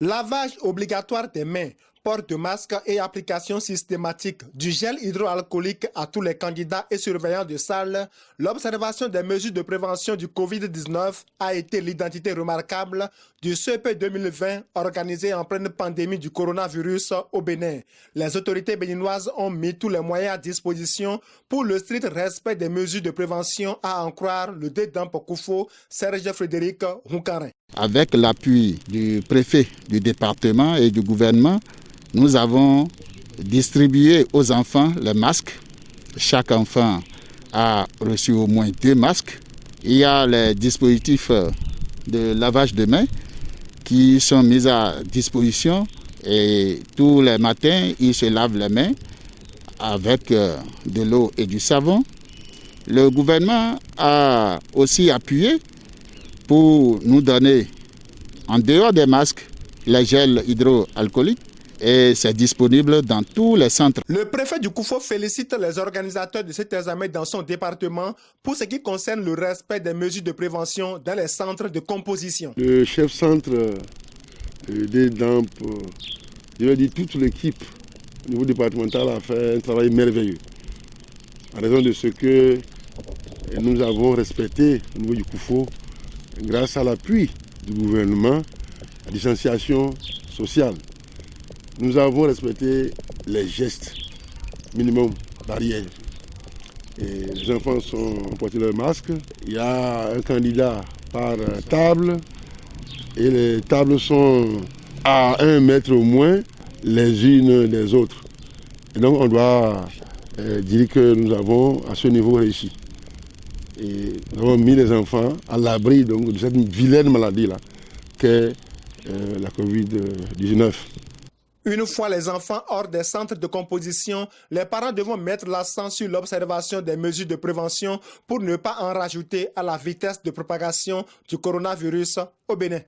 Lavage obligatoire des mains, port de masque et application systématique du gel hydroalcoolique à tous les candidats et surveillants de salle, l'observation des mesures de prévention du Covid-19 a été l'identité remarquable du CEP 2020 organisé en pleine pandémie du coronavirus au Bénin. Les autorités béninoises ont mis tous les moyens à disposition pour le strict respect des mesures de prévention, à en croire le dédamp Koufo, Serge Frédéric Roucarin. Avec l'appui du préfet du département et du gouvernement, nous avons distribué aux enfants les masques. Chaque enfant a reçu au moins 2 masques. Il y a les dispositifs de lavage de mains qui sont mis à disposition et tous les matins, ils se lavent les mains avec de l'eau et du savon. Le gouvernement a aussi appuyé pour nous donner, en dehors des masques, les gels hydroalcooliques et c'est disponible dans tous les centres. Le préfet du Koufo félicite les organisateurs de cet examen dans son département pour ce qui concerne le respect des mesures de prévention dans les centres de composition. Le chef centre des DAMP, je veux dire toute l'équipe au niveau départemental a fait un travail merveilleux. En raison de ce que nous avons respecté au niveau du Koufo, grâce à l'appui du gouvernement, la distanciation sociale. Nous avons respecté les gestes minimum barrières. Et les enfants ont porté leur masque. Il y a un candidat par table et les tables sont à 1 mètre au moins les unes des autres. Et donc on doit dire que nous avons à ce niveau réussi. Et nous avons mis les enfants à l'abri donc de cette vilaine maladie-là qu'est la Covid-19. Une fois les enfants hors des centres de composition, les parents devront mettre l'accent sur l'observation des mesures de prévention pour ne pas en rajouter à la vitesse de propagation du coronavirus au Bénin.